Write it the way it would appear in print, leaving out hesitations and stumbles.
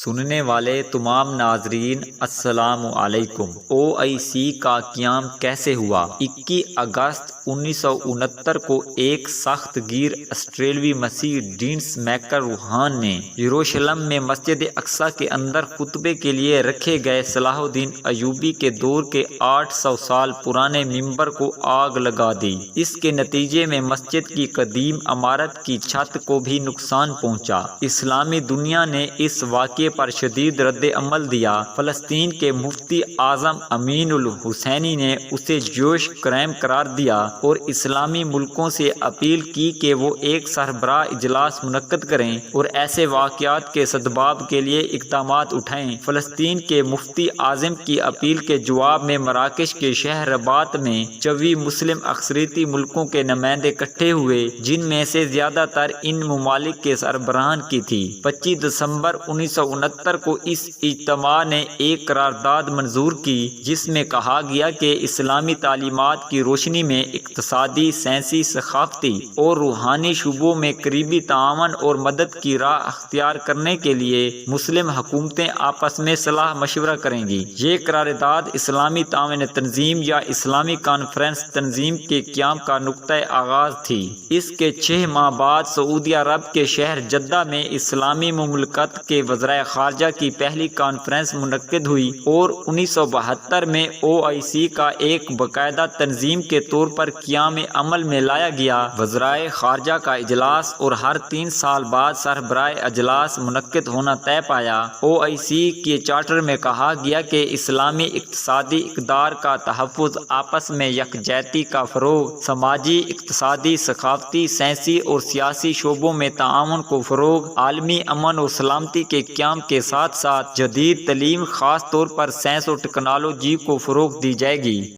سننے والے تمام ناظرین السلام علیکم۔ OIC کا قیام کیسے ہوا؟ 21 اگست 1969 کو ایک سخت گیر آسٹریلوی مسیحی ڈینس میکر روحان نے یروشلم میں مسجد اقصی کے اندر خطبے کے لیے رکھے گئے صلاح الدین ایوبی کے دور کے 800 سال پرانے ممبر کو آگ لگا دی۔ اس کے نتیجے میں مسجد کی قدیم عمارت کی چھت کو بھی نقصان پہنچا۔ اسلامی دنیا نے اس واقعے پر شدید رد عمل دیا۔ فلسطین کے مفتی اعظم امین الحسینی نے اسے جوش کرائم قرار دیا اور اسلامی ملکوں سے اپیل کی کہ وہ ایک سربراہ اجلاس منعقد کریں اور ایسے واقعات کے سدباب کے لیے اقدامات اٹھائیں۔ فلسطین کے مفتی اعظم کی اپیل کے جواب میں مراکش کے شہر رباط میں 24 مسلم اکثریتی ملکوں کے نمائندے اکٹھے ہوئے، جن میں سے زیادہ تر ان ممالک کے سربراہان کی تھی۔ 25 دسمبر 1969 کو اس اجتماع نے ایک قرارداد منظور کی جس میں کہا گیا کہ اسلامی تعلیمات کی روشنی میں اقتصادی، سائنسی، ثقافتی اور روحانی شعبوں میں قریبی تعاون اور مدد کی راہ اختیار کرنے کے لیے مسلم حکومتیں آپس میں صلاح مشورہ کریں گی۔ یہ قرارداد اسلامی تعاون تنظیم یا اسلامی کانفرنس تنظیم کے قیام کا نقطۂ آغاز تھی۔ اس کے 6 ماہ بعد سعودی عرب کے شہر جدہ میں اسلامی مملکت کے وزرائے خارجہ کی پہلی کانفرنس منعقد ہوئی اور 1972 میں OIC کا ایک باقاعدہ تنظیم کے طور پر قیام عمل میں لایا گیا۔ وزرائے خارجہ کا اجلاس اور ہر 3 سال بعد سربراہ اجلاس منعقد ہونا طے پایا۔ OIC کے چارٹر میں کہا گیا کہ اسلامی اقتصادی اقدار کا تحفظ، آپس میں یکجہتی کا فروغ، سماجی، اقتصادی، ثقافتی، سائنسی اور سیاسی شعبوں میں تعاون کو فروغ، عالمی امن اور سلامتی کے قیام کے ساتھ ساتھ جدید تعلیم، خاص طور پر سائنس اور ٹیکنالوجی کو فروغ دی جائے گی۔